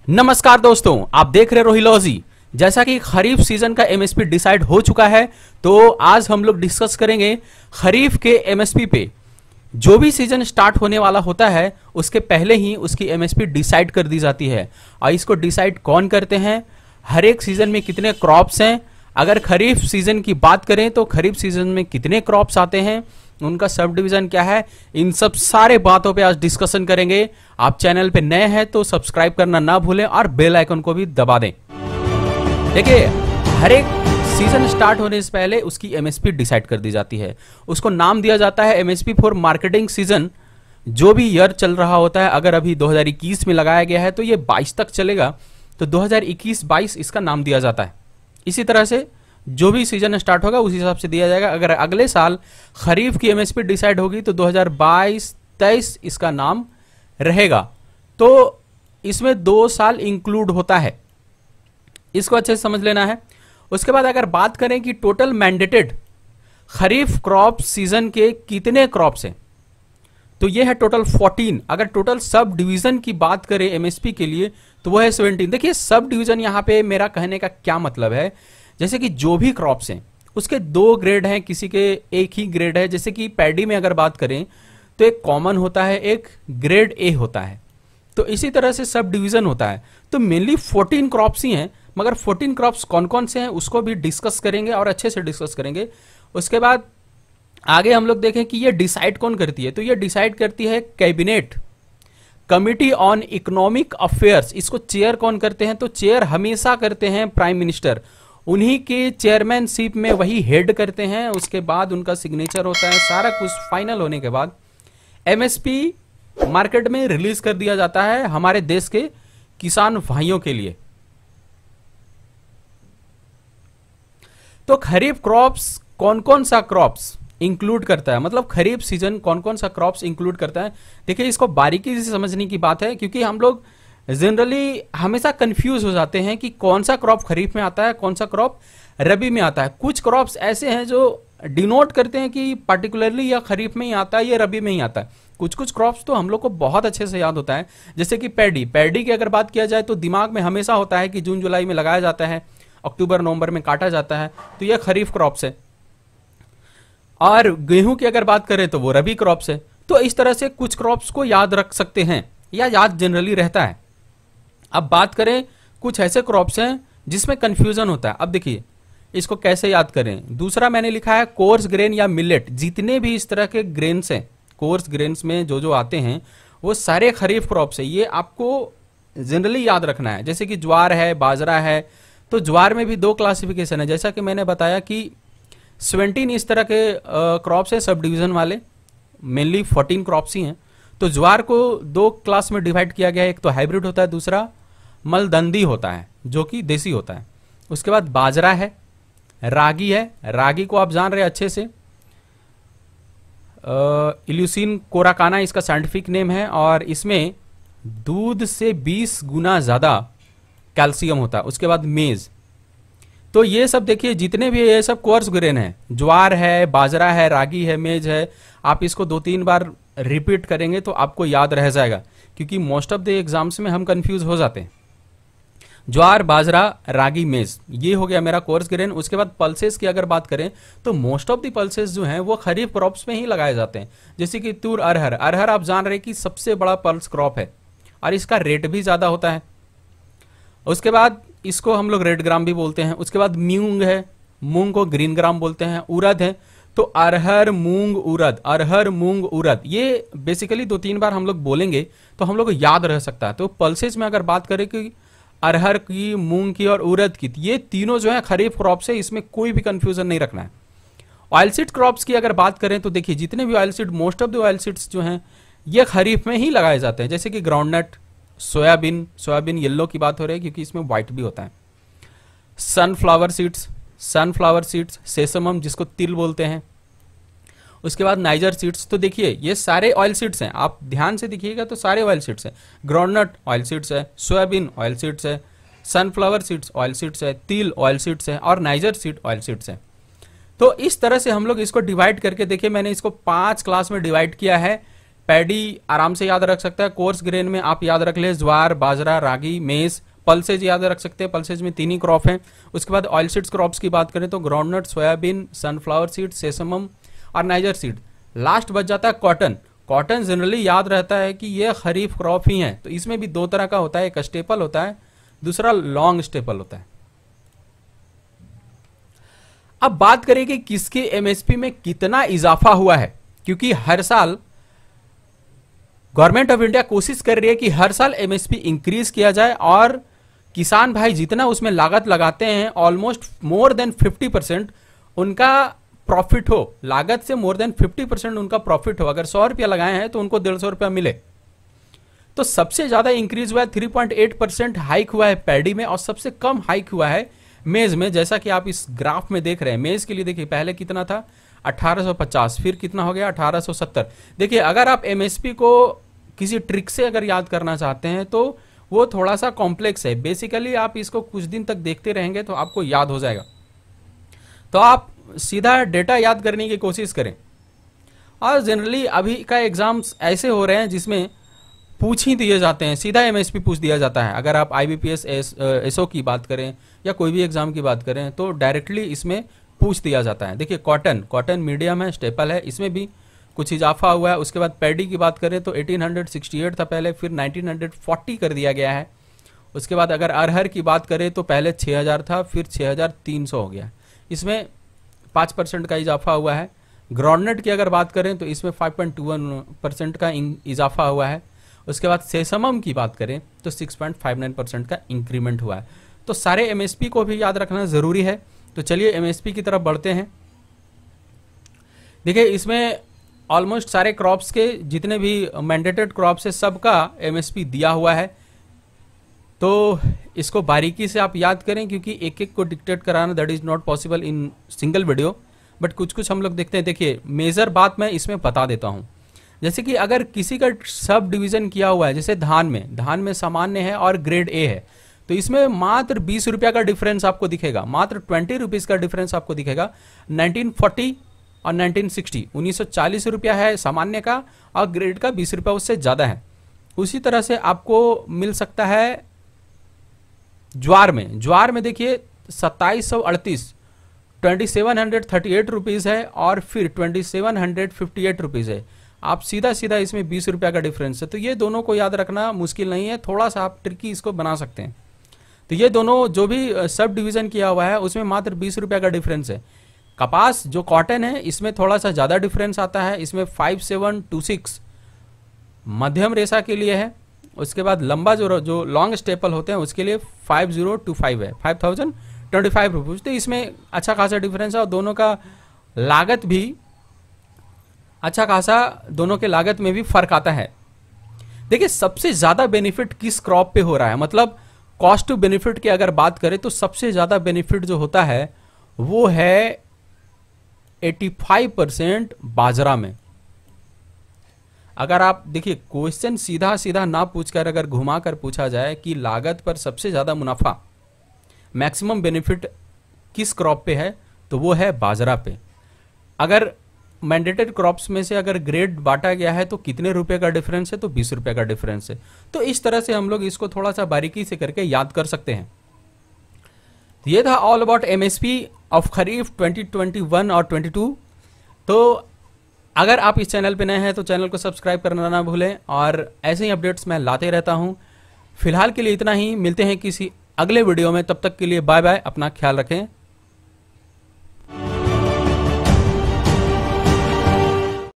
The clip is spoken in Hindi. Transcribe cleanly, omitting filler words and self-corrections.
नमस्कार दोस्तों, आप देख रहे रोहिलॉजी। जैसा कि खरीफ सीजन का एमएसपी डिसाइड हो चुका है, तो आज हम लोग डिस्कस करेंगे खरीफ के एमएसपी पे। जो भी सीजन स्टार्ट होने वाला होता है उसके पहले ही उसकी एमएसपी डिसाइड कर दी जाती है। और इसको डिसाइड कौन करते हैं, हर एक सीजन में कितने क्रॉप्स हैं, अगर खरीफ सीजन की बात करें तो खरीफ सीजन में कितने क्रॉप्स आते हैं, उनका सब डिवीजन क्या है, इन सब सारे बातों पे आज डिस्कशन करेंगे। आप चैनल पे नए हैं तो सब्सक्राइब करना ना भूलें और बेल आइकन को भी दबा दें। देखिए, हर एक सीजन स्टार्ट होने से पहले उसकी एमएसपी डिसाइड कर दी जाती है। उसको नाम दिया जाता है एमएसपी फॉर मार्केटिंग सीजन। जो भी ईयर चल रहा होता है, अगर अभी 2021 में लगाया गया है तो ये 22 तक चलेगा, तो 2021-22 इसका नाम दिया जाता है। इसी तरह से जो भी सीजन स्टार्ट होगा उसी हिसाब से दिया जाएगा। अगर अगले साल खरीफ की एमएसपी डिसाइड होगी तो 2022-23 इसका नाम रहेगा। तो इसमें 2 साल इंक्लूड होता है, इसको अच्छे से समझ लेना है। उसके बाद अगर बात करें कि टोटल मैंडेटेड खरीफ क्रॉप सीजन के कितने क्रॉप्स हैं, तो ये है टोटल 14। अगर टोटल सब डिवीजन की बात करें एमएसपी के लिए तो वो है 17। देखिए, सब डिवीजन यहां पे मेरा कहने का क्या मतलब है, जैसे कि जो भी क्रॉप्स हैं उसके 2 ग्रेड हैं, किसी के एक ही ग्रेड है। जैसे कि पैडी में अगर बात करें तो एक कॉमन होता है, एक ग्रेड ए होता है। तो इसी तरह से सब डिवीजन होता है। तो मेनली 14 क्रॉप्स ही हैं, मगर 14 क्रॉप्स कौन कौन से हैं उसको भी डिस्कस करेंगे और अच्छे से डिस्कस करेंगे। उसके बाद आगे हम लोग देखें कि ये डिसाइड कौन करती है, तो ये डिसाइड करती है cabinet committee on economic affairs. इसको चेयर कौन करते हैं, तो चेयर हमेशा करते हैं प्राइम मिनिस्टर। उन्हीं के चेयरमैनशिप में वही हेड करते हैं। उसके बाद उनका सिग्नेचर होता है। सारा कुछ फाइनल होने के बाद एमएसपी मार्केट में रिलीज कर दिया जाता है हमारे देश के किसान भाइयों के लिए। तो खरीफ क्रॉप्स कौन कौन सा क्रॉप्स इंक्लूड करता है, मतलब खरीफ सीजन कौन कौन सा क्रॉप्स इंक्लूड करता है। देखिए, इसको बारीकी से समझने की बात है, क्योंकि हम लोग जनरली हमेशा कंफ्यूज हो जाते हैं कि कौन सा क्रॉप खरीफ में आता है, कौन सा क्रॉप रबी में आता है। कुछ क्रॉप्स ऐसे हैं जो डिनोट करते हैं कि पर्टिकुलरली या खरीफ में ही आता है या रबी में ही आता है। कुछ कुछ क्रॉप्स तो हम लोग को बहुत अच्छे से याद होता है, जैसे कि पैडी की अगर बात किया जाए तो दिमाग में हमेशा होता है कि जून जुलाई में लगाया जाता है, अक्टूबर नवंबर में काटा जाता है, तो यह खरीफ क्रॉप्स है। और गेहूं की अगर बात करें तो वो रबी क्रॉप्स है। तो इस तरह से कुछ क्रॉप्स को याद रख सकते हैं या याद जनरली रहता है। अब बात करें, कुछ ऐसे क्रॉप्स हैं जिसमें कंफ्यूजन होता है। अब देखिए, इसको कैसे याद करें। दूसरा मैंने लिखा है कोर्स ग्रेन या मिलेट। जितने भी इस तरह के ग्रेन्स हैं, कोर्स ग्रेन्स में जो जो आते हैं वो सारे खरीफ क्रॉप्स है। ये आपको जनरली याद रखना है। जैसे कि ज्वार है, बाजरा है, तो ज्वार में भी 2 क्लासिफिकेशन है। जैसा कि मैंने बताया कि 17 इस तरह के क्रॉप्स है सब डिवीजन वाले, मेनली 14 क्रॉप्स ही हैं। तो ज्वार को 2 क्लास में डिवाइड किया गया है, एक तो हाइब्रिड होता है, दूसरा मलदंदी होता है जो कि देसी होता है। उसके बाद बाजरा है, रागी है। रागी को आप जान रहे अच्छे से, इल्यूसिन कोराकाना इसका साइंटिफिक नेम है, और इसमें दूध से 20 गुना ज्यादा कैल्शियम होता है। उसके बाद मेज। तो ये सब देखिए, जितने भी ये सब कोर्स ग्रेन है, ज्वार है, बाजरा है, रागी है, मेज है, आप इसको 2-3 बार रिपीट करेंगे तो आपको याद रह जाएगा, क्योंकि मोस्ट ऑफ द एग्जाम्स में हम कंफ्यूज हो जाते हैं। ज्वार, बाजरा, रागी, मेज, ये हो गया मेरा कोर्स ग्रेन। उसके बाद पल्सेस की अगर बात करें तो मोस्ट ऑफ द पल्सेस जो हैं वो खरीफ क्रॉप्स में ही लगाए जाते हैं। जैसे कि तूर, अरहर। अरहर आप जान रहे कि सबसे बड़ा पल्स क्रॉप है और इसका रेट भी ज्यादा होता है। उसके बाद इसको हम लोग रेड ग्राम भी बोलते हैं। उसके बाद मूंग है, मूंग को ग्रीन ग्राम बोलते हैं। उड़द है, तो अरहर, मूंग, उड़द, अरहर, मूंग, उड़द, ये बेसिकली 2-3 बार हम लोग बोलेंगे तो हम लोग को याद रह सकता है। तो पल्सेज में अगर बात करें कि अरहर की, मूंग की और उड़द की, ये तीनों जो है खरीफ क्रॉप्स है, इसमें कोई भी कंफ्यूजन नहीं रखना है। ऑयल सीड क्रॉप्स की अगर बात करें तो देखिए, जितने भी oil seed, most of the oil seeds जो हैं ये खरीफ में ही लगाए जाते हैं। जैसे कि ग्राउंडनट, सोयाबीन येलो की बात हो रही है क्योंकि इसमें व्हाइट भी होता है। सनफ्लावर सीड्स, सेसमम जिसको तिल बोलते हैं। उसके बाद नाइजर सीड्स। तो देखिए, ये सारे ऑयल सीड्स हैं, आप ध्यान से देखिएगा तो सारे ऑयल सीड्स हैं। ग्राउंडनट ऑयल सीड्स है, सोयाबीन ऑयल सीड्स है, सनफ्लावर सीड्स ऑयल सीड्स है, तिल ऑयल सीड्स है, और नाइजर सीड ऑयल सीड्स है। तो इस तरह से हम लोग इसको डिवाइड करके, देखिए मैंने इसको 5 क्लास में डिवाइड किया है। पैडी आराम से याद रख सकता है। कोर्स ग्रेन में आप याद रख ले ज्वार, बाजरा, रागी, मेज। पल्सेज याद रख सकते हैं, पल्सेज में 3 ही क्रॉप हैं। उसके बाद ऑयल सीड्स क्रॉप्स की बात करें तो groundnut, soybean, sunflower seed, sesamum और नाइजर सीड। लास्ट बच जाता है कॉटन। कॉटन जनरली याद रहता है कि ये खरीफ क्रॉप ही है, तो इसमें भी 2 तरह का होता है, एक स्टेपल होता है, दूसरा लॉन्ग स्टेपल होता है। अब बात करें कि किसके एमएसपी में कितना इजाफा हुआ है, क्योंकि हर साल गवर्नमेंट ऑफ इंडिया कोशिश कर रही है कि हर साल एमएसपी इंक्रीज किया जाए और किसान भाई जितना उसमें लागत लगाते हैं ऑलमोस्ट मोर देन 50% उनका प्रॉफिट हो। लागत से मोर देन 50% उनका प्रॉफिट हो। अगर 100 रुपया लगाए हैं तो उनको 150 रुपया मिले। तो सबसे ज्यादा इंक्रीज हुआ है, 3.8% हाइक हुआ है पैडी में, और सबसे कम हाइक हुआ है मेज में। जैसा कि आप इस ग्राफ में देख रहे हैं, मेज के लिए देखिए पहले कितना था 1850, फिर कितना हो गया 1870। देखिए अगर आप एमएसपी को किसी ट्रिक से अगर याद करना चाहते हैं तो वो थोड़ा सा कॉम्प्लेक्स है। बेसिकली आप इसको कुछ दिन तक देखते रहेंगे तो आपको याद हो जाएगा। तो आप सीधा डेटा याद करने की कोशिश करें। और जनरली अभी का एग्जाम्स ऐसे हो रहे हैं जिसमें पूछ ही दिए जाते हैं, सीधा एमएसपी पूछ दिया जाता है। अगर आप आईबीपीएस एसओ की बात करें या कोई भी एग्जाम की बात करें तो डायरेक्टली इसमें पूछ दिया जाता है। देखिए कॉटन मीडियम है, स्टेपल है, इसमें भी कुछ इजाफा हुआ है। उसके बाद पैडी की बात करें तो 1868 था पहले, फिर 1940 कर दिया गया है। उसके बाद अगर अरहर की बात करें तो पहले 6000 था, फिर 6300 हो गया। इसमें 5% का इजाफा हुआ है। ग्राउंडनट की अगर बात करें तो इसमें 5.21% का इजाफा हुआ है। उसके बाद सेसमम की बात करें तो 6.59% का इंक्रीमेंट हुआ है। तो सारे एमएसपी को भी याद रखना जरूरी है। तो चलिए एमएसपी की तरफ बढ़ते हैं। देखिए इसमें ऑलमोस्ट सारे क्रॉप्स के जितने भी मैंडेटेड क्रॉप्स है सबका एमएसपी दिया हुआ है। तो इसको बारीकी से आप याद करें, क्योंकि एक एक को डिक्टेट कराना that is not possible in single video, but कुछ कुछ हम लोग देखते हैं। देखिए मेजर बात मैं इसमें बता देता हूं। जैसे कि अगर किसी का सब डिवीजन किया हुआ है, जैसे धान में सामान्य है और ग्रेड ए है, तो इसमें मात्र 20 रुपया का डिफरेंस आपको दिखेगा, मात्र 20 रुपीज का डिफरेंस आपको दिखेगा। 1940 और 1960 1940 रुपया है सामान्य का, और ग्रेड का 20 रुपया उससे ज्यादा है। उसी तरह से आपको मिल सकता है ज्वार में देखिए 2738 2738 रुपीज है, और फिर 2758 रुपीज है। आप सीधा इसमें 20 रुपया का डिफरेंस है। तो ये दोनों को याद रखना मुश्किल नहीं है, थोड़ा सा आप ट्रिकी इसको बना सकते हैं। तो ये दोनों जो भी सब डिवीजन किया हुआ है उसमें मात्र 20 रुपया का डिफरेंस है। कपास जो कॉटन है इसमें थोड़ा सा ज्यादा डिफरेंस आता है, इसमें 5726 मध्यम रेशा के लिए है। उसके बाद लंबा जो लॉन्ग स्टेपल होते हैं उसके लिए 5025 है, 5025 रुपीज। तो इसमें अच्छा खासा डिफरेंस है, और दोनों का लागत भी अच्छा खासा, दोनों के लागत में भी फर्क आता है। देखिए सबसे ज्यादा बेनिफिट किस क्रॉप पे हो रहा है, मतलब कॉस्ट टू बेनिफिट की अगर बात करें तो सबसे ज्यादा बेनिफिट जो होता है वो है 85% बाजरा में। अगर आप देखिए क्वेश्चन सीधा ना पूछकर अगर घुमाकर पूछा जाए कि लागत पर सबसे ज्यादा मुनाफा, मैक्सिमम बेनिफिट किस क्रॉप पे है, तो वो है बाजरा पे। अगर मैंडेटेड क्रॉप्स में से अगर ग्रेड बांटा गया है तो कितने रुपए का डिफरेंस है, तो 20 रुपए का डिफरेंस है। तो इस तरह से हम लोग इसको थोड़ा सा बारीकी से करके याद कर सकते हैं। ये था ऑल अबाउट एमएसपी ऑफ खरीफ 2021 और 22। तो अगर आप इस चैनल पे नए हैं तो चैनल को सब्सक्राइब करना ना भूलें, और ऐसे ही अपडेट्स मैं लाते रहता हूं। फिलहाल के लिए इतना ही, मिलते हैं किसी अगले वीडियो में, तब तक के लिए बाय बाय, अपना ख्याल रखें।